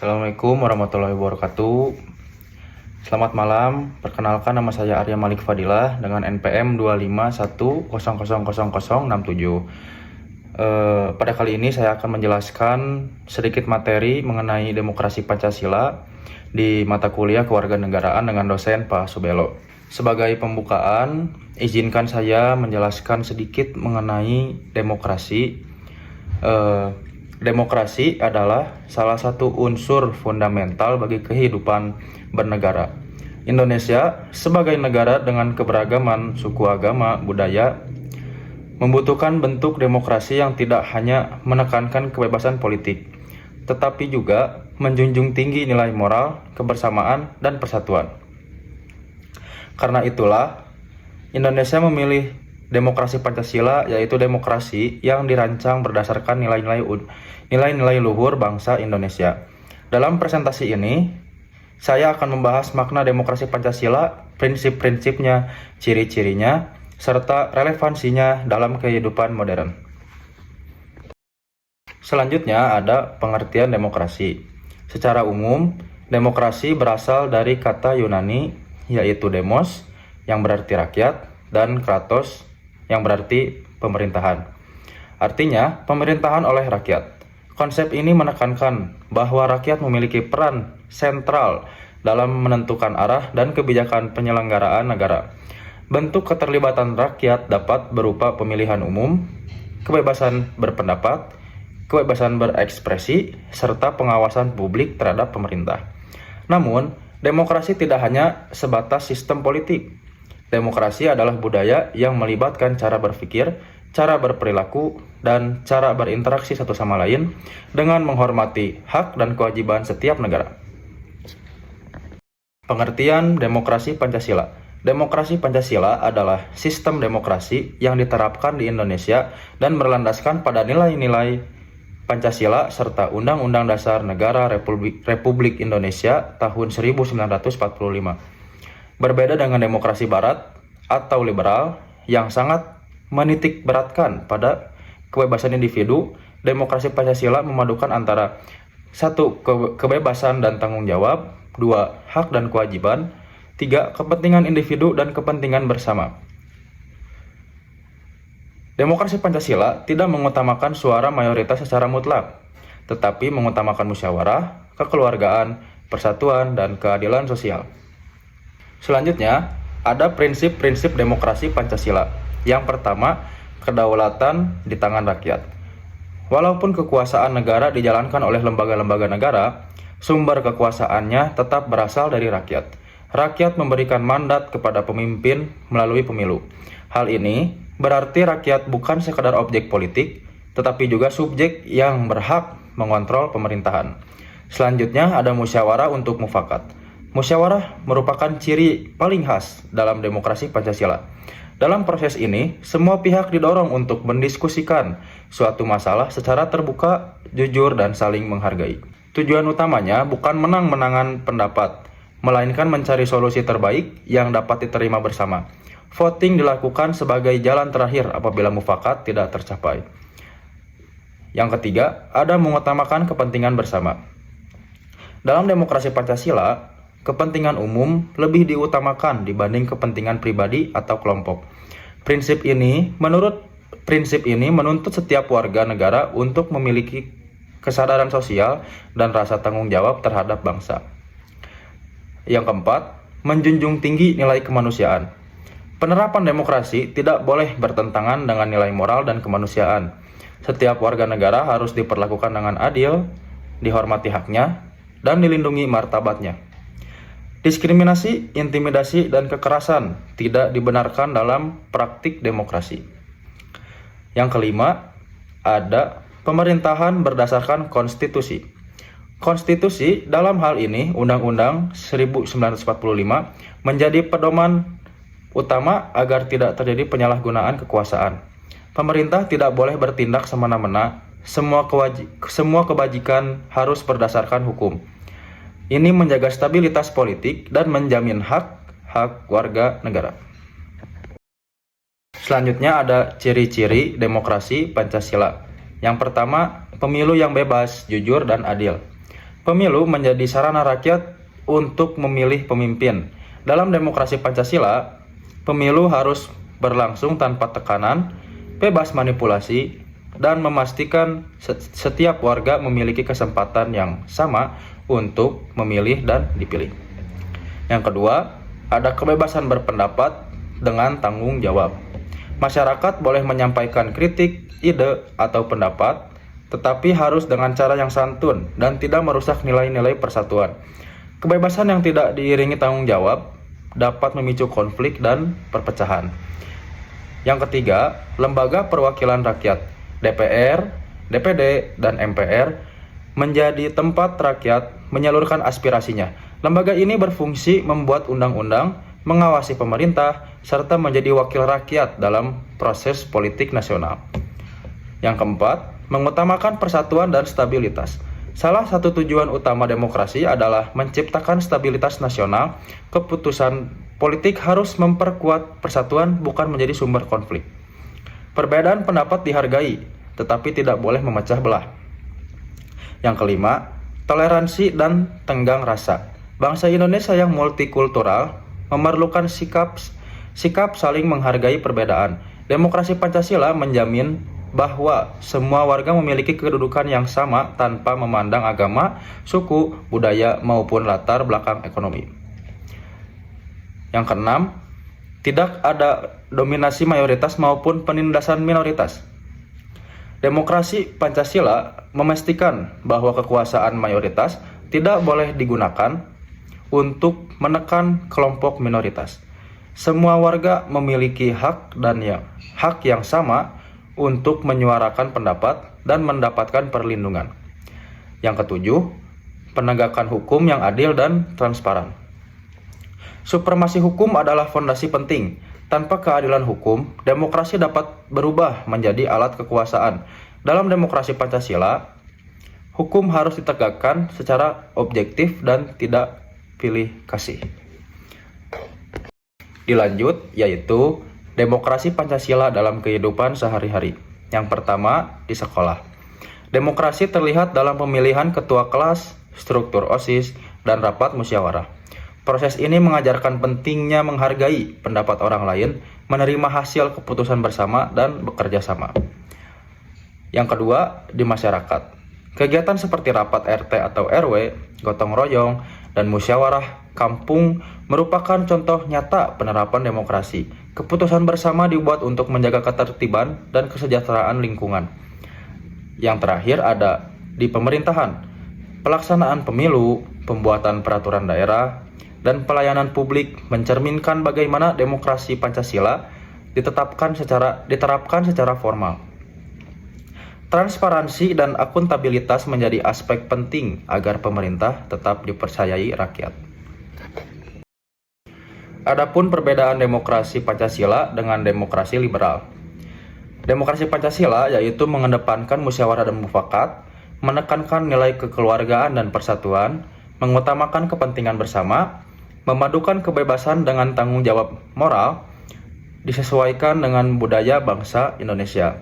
Assalamualaikum warahmatullahi wabarakatuh. Selamat malam, perkenalkan nama saya Arya Malik Fadilah dengan NPM 251000067. Pada kali ini saya akan menjelaskan sedikit materi mengenai demokrasi Pancasila di mata kuliah kewarganegaraan dengan dosen Pak Subelo. Sebagai pembukaan, izinkan saya menjelaskan sedikit mengenai demokrasi. Demokrasi adalah salah satu unsur fundamental bagi kehidupan bernegara. Indonesia sebagai negara dengan keberagaman suku, agama, budaya membutuhkan bentuk demokrasi yang tidak hanya menekankan kebebasan politik, tetapi juga menjunjung tinggi nilai moral, kebersamaan, dan persatuan. Karena itulah, Indonesia memilih demokrasi Pancasila, yaitu demokrasi yang dirancang berdasarkan nilai-nilai luhur bangsa Indonesia. Dalam presentasi ini, saya akan membahas makna demokrasi Pancasila, prinsip-prinsipnya, ciri-cirinya, serta relevansinya dalam kehidupan modern. Selanjutnya ada pengertian demokrasi. Secara umum, demokrasi berasal dari kata Yunani, yaitu demos, yang berarti rakyat, dan kratos, yang berarti pemerintahan. Artinya, pemerintahan oleh rakyat. Konsep ini menekankan bahwa rakyat memiliki peran sentral dalam menentukan arah dan kebijakan penyelenggaraan negara. Bentuk keterlibatan rakyat dapat berupa pemilihan umum, kebebasan berpendapat, kebebasan berekspresi, serta pengawasan publik terhadap pemerintah. Namun, demokrasi tidak hanya sebatas sistem politik. Demokrasi adalah budaya yang melibatkan cara berpikir, cara berperilaku, dan cara berinteraksi satu sama lain dengan menghormati hak dan kewajiban setiap negara. Pengertian demokrasi Pancasila. Demokrasi Pancasila adalah sistem demokrasi yang diterapkan di Indonesia dan berlandaskan pada nilai-nilai Pancasila serta Undang-Undang Dasar Negara Republik Indonesia tahun 1945. Berbeda dengan demokrasi barat atau liberal yang sangat menitik beratkan pada kebebasan individu, demokrasi Pancasila memadukan antara 1. Kebebasan dan tanggung jawab, 2. Hak dan kewajiban, 3. Kepentingan individu dan kepentingan bersama. Demokrasi Pancasila tidak mengutamakan suara mayoritas secara mutlak, tetapi mengutamakan musyawarah, kekeluargaan, persatuan, dan keadilan sosial. Selanjutnya, ada prinsip-prinsip demokrasi Pancasila. Yang pertama, kedaulatan di tangan rakyat. Walaupun kekuasaan negara dijalankan oleh lembaga-lembaga negara, sumber kekuasaannya tetap berasal dari rakyat. Rakyat memberikan mandat kepada pemimpin melalui pemilu. Hal ini berarti rakyat bukan sekadar objek politik, tetapi juga subjek yang berhak mengontrol pemerintahan. Selanjutnya ada musyawarah untuk mufakat. Musyawarah merupakan ciri paling khas dalam demokrasi Pancasila. Dalam proses ini, semua pihak didorong untuk mendiskusikan suatu masalah secara terbuka, jujur, dan saling menghargai. Tujuan utamanya bukan menang-menangan pendapat, melainkan mencari solusi terbaik yang dapat diterima bersama. Voting dilakukan sebagai jalan terakhir apabila mufakat tidak tercapai. Yang ketiga, ada mengutamakan kepentingan bersama. Dalam demokrasi Pancasila, kepentingan umum lebih diutamakan dibanding kepentingan pribadi atau kelompok. Prinsip ini menuntut setiap warga negara untuk memiliki kesadaran sosial dan rasa tanggung jawab terhadap bangsa. Yang keempat, menjunjung tinggi nilai kemanusiaan. Penerapan demokrasi tidak boleh bertentangan dengan nilai moral dan kemanusiaan. Setiap warga negara harus diperlakukan dengan adil, dihormati haknya, dan dilindungi martabatnya. Diskriminasi, intimidasi, dan kekerasan tidak dibenarkan dalam praktik demokrasi. Yang kelima, ada pemerintahan berdasarkan konstitusi. Konstitusi dalam hal ini Undang-Undang 1945 menjadi pedoman utama agar tidak terjadi penyalahgunaan kekuasaan. Pemerintah tidak boleh bertindak semena-mena, semua kebajikan harus berdasarkan hukum. Ini menjaga stabilitas politik dan menjamin hak warga negara. Selanjutnya ada ciri-ciri demokrasi Pancasila. Yang pertama, pemilu yang bebas, jujur, dan adil. Pemilu menjadi sarana rakyat untuk memilih pemimpin. Dalam demokrasi Pancasila, pemilu harus berlangsung tanpa tekanan, bebas manipulasi, dan memastikan setiap warga memiliki kesempatan yang sama untuk memilih dan dipilih. Yang kedua, ada kebebasan berpendapat dengan tanggung jawab. Masyarakat boleh menyampaikan kritik, ide, atau pendapat, tetapi harus dengan cara yang santun dan tidak merusak nilai-nilai persatuan. Kebebasan yang tidak diiringi tanggung jawab dapat memicu konflik dan perpecahan. Yang ketiga, lembaga perwakilan rakyat, DPR, DPD, dan MPR menjadi tempat rakyat menyalurkan aspirasinya. Lembaga ini berfungsi membuat undang-undang, mengawasi pemerintah, serta menjadi wakil rakyat dalam proses politik nasional. Yang keempat, mengutamakan persatuan dan stabilitas. Salah satu tujuan utama demokrasi adalah menciptakan stabilitas nasional. Keputusan politik harus memperkuat persatuan, bukan menjadi sumber konflik. Perbedaan pendapat dihargai, tetapi tidak boleh memecah belah. Yang kelima, toleransi dan tenggang rasa. Bangsa Indonesia yang multikultural memerlukan sikap saling menghargai perbedaan. Demokrasi Pancasila menjamin bahwa semua warga memiliki kedudukan yang sama tanpa memandang agama, suku, budaya, maupun latar belakang ekonomi. Yang keenam, tidak ada dominasi mayoritas maupun penindasan minoritas. Demokrasi Pancasila memastikan bahwa kekuasaan mayoritas tidak boleh digunakan untuk menekan kelompok minoritas. Semua warga memiliki hak yang sama untuk menyuarakan pendapat dan mendapatkan perlindungan. Yang ketujuh, penegakan hukum yang adil dan transparan. Supremasi hukum adalah fondasi penting. Tanpa keadilan hukum, demokrasi dapat berubah menjadi alat kekuasaan. Dalam demokrasi Pancasila, hukum harus ditegakkan secara objektif dan tidak pilih kasih. Dilanjut, yaitu demokrasi Pancasila dalam kehidupan sehari-hari. Yang pertama, di sekolah. Demokrasi terlihat dalam pemilihan ketua kelas, struktur OSIS, dan rapat musyawarah. Proses ini mengajarkan pentingnya menghargai pendapat orang lain, menerima hasil keputusan bersama, dan bekerja sama. Yang kedua, di masyarakat. Kegiatan seperti rapat RT atau RW, gotong royong, dan musyawarah kampung merupakan contoh nyata penerapan demokrasi. Keputusan bersama dibuat untuk menjaga ketertiban dan kesejahteraan lingkungan. Yang terakhir ada di pemerintahan. Pelaksanaan pemilu, pembuatan peraturan daerah, dan pelayanan publik mencerminkan bagaimana demokrasi Pancasila diterapkan secara formal. Transparansi dan akuntabilitas menjadi aspek penting agar pemerintah tetap dipercayai rakyat. Adapun perbedaan demokrasi Pancasila dengan demokrasi liberal. Demokrasi Pancasila yaitu mengedepankan musyawarah dan mufakat, menekankan nilai kekeluargaan dan persatuan, mengutamakan kepentingan bersama, memadukan kebebasan dengan tanggung jawab moral, disesuaikan dengan budaya bangsa Indonesia.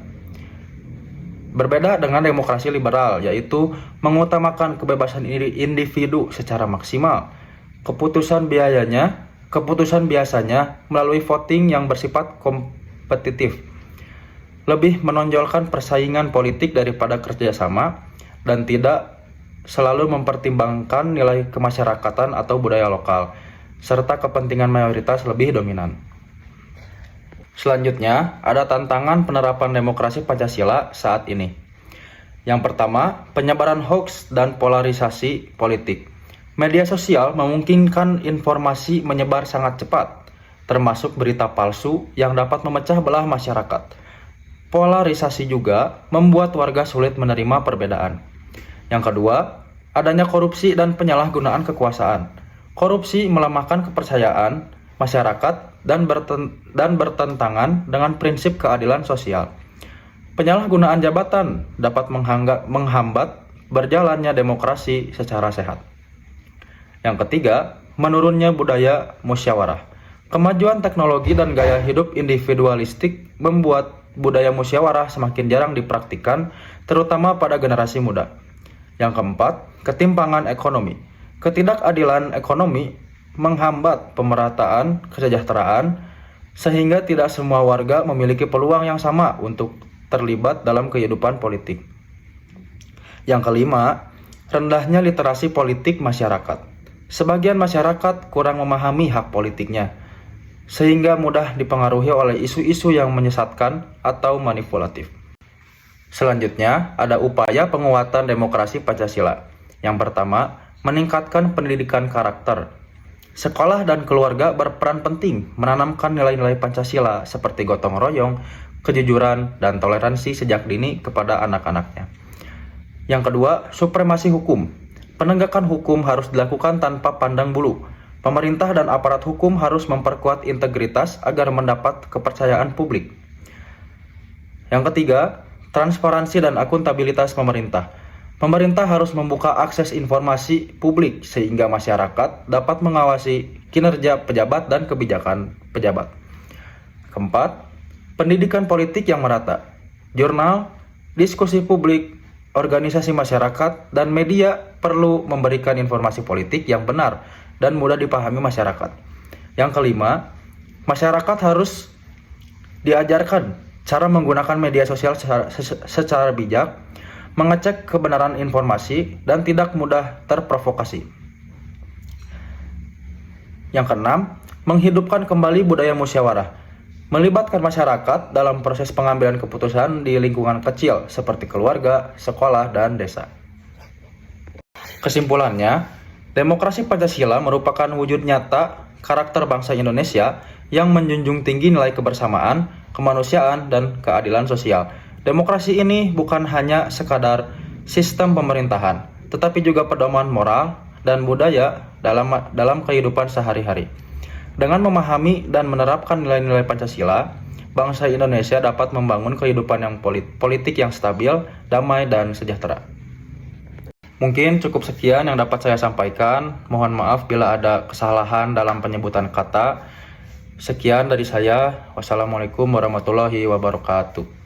Berbeda dengan demokrasi liberal, yaitu mengutamakan kebebasan individu secara maksimal. Keputusan biasanya melalui voting yang bersifat kompetitif, lebih menonjolkan persaingan politik daripada kerjasama, dan tidak selalu mempertimbangkan nilai kemasyarakatan atau budaya lokal, serta kepentingan mayoritas lebih dominan. Selanjutnya, ada tantangan penerapan demokrasi Pancasila saat ini. Yang pertama, penyebaran hoaks dan polarisasi politik. Media sosial memungkinkan informasi menyebar sangat cepat, termasuk berita palsu yang dapat memecah belah masyarakat. Polarisasi juga membuat warga sulit menerima perbedaan. Yang kedua, adanya korupsi dan penyalahgunaan kekuasaan. Korupsi melemahkan kepercayaan masyarakat dan bertentangan dengan prinsip keadilan sosial. Penyalahgunaan jabatan dapat menghambat berjalannya demokrasi secara sehat. Yang ketiga, menurunnya budaya musyawarah. Kemajuan teknologi dan gaya hidup individualistik membuat budaya musyawarah semakin jarang dipraktikkan, terutama pada generasi muda. Yang keempat, ketimpangan ekonomi. Ketidakadilan ekonomi menghambat pemerataan kesejahteraan sehingga tidak semua warga memiliki peluang yang sama untuk terlibat dalam kehidupan politik. Yang kelima, rendahnya literasi politik masyarakat. Sebagian masyarakat kurang memahami hak politiknya, sehingga mudah dipengaruhi oleh isu-isu yang menyesatkan atau manipulatif. Selanjutnya, ada upaya penguatan demokrasi Pancasila. Yang pertama, meningkatkan pendidikan karakter. Sekolah dan keluarga berperan penting menanamkan nilai-nilai Pancasila seperti gotong royong, kejujuran, dan toleransi sejak dini kepada anak-anaknya. Yang kedua, supremasi hukum. Penegakan hukum harus dilakukan tanpa pandang bulu. Pemerintah dan aparat hukum harus memperkuat integritas agar mendapat kepercayaan publik. Yang ketiga, transparansi dan akuntabilitas pemerintah. Pemerintah harus membuka akses informasi publik sehingga masyarakat dapat mengawasi kinerja pejabat dan kebijakan pejabat. Keempat, pendidikan politik yang merata. Jurnal, diskusi publik, organisasi masyarakat, dan media perlu memberikan informasi politik yang benar dan mudah dipahami masyarakat. Yang kelima, masyarakat harus diajarkan cara menggunakan media sosial secara bijak, mengecek kebenaran informasi, dan tidak mudah terprovokasi. Yang keenam, menghidupkan kembali budaya musyawarah. Melibatkan masyarakat dalam proses pengambilan keputusan di lingkungan kecil seperti keluarga, sekolah, dan desa. Kesimpulannya, demokrasi Pancasila merupakan wujud nyata karakter bangsa Indonesia yang menjunjung tinggi nilai kebersamaan, kemanusiaan, dan keadilan sosial. Demokrasi ini bukan hanya sekadar sistem pemerintahan, tetapi juga pedoman moral dan budaya dalam kehidupan sehari-hari. Dengan memahami dan menerapkan nilai-nilai Pancasila, bangsa Indonesia dapat membangun kehidupan yang politik yang stabil, damai, dan sejahtera. Mungkin cukup sekian yang dapat saya sampaikan. Mohon maaf bila ada kesalahan dalam penyebutan kata. Sekian dari saya. Wassalamualaikum warahmatullahi wabarakatuh.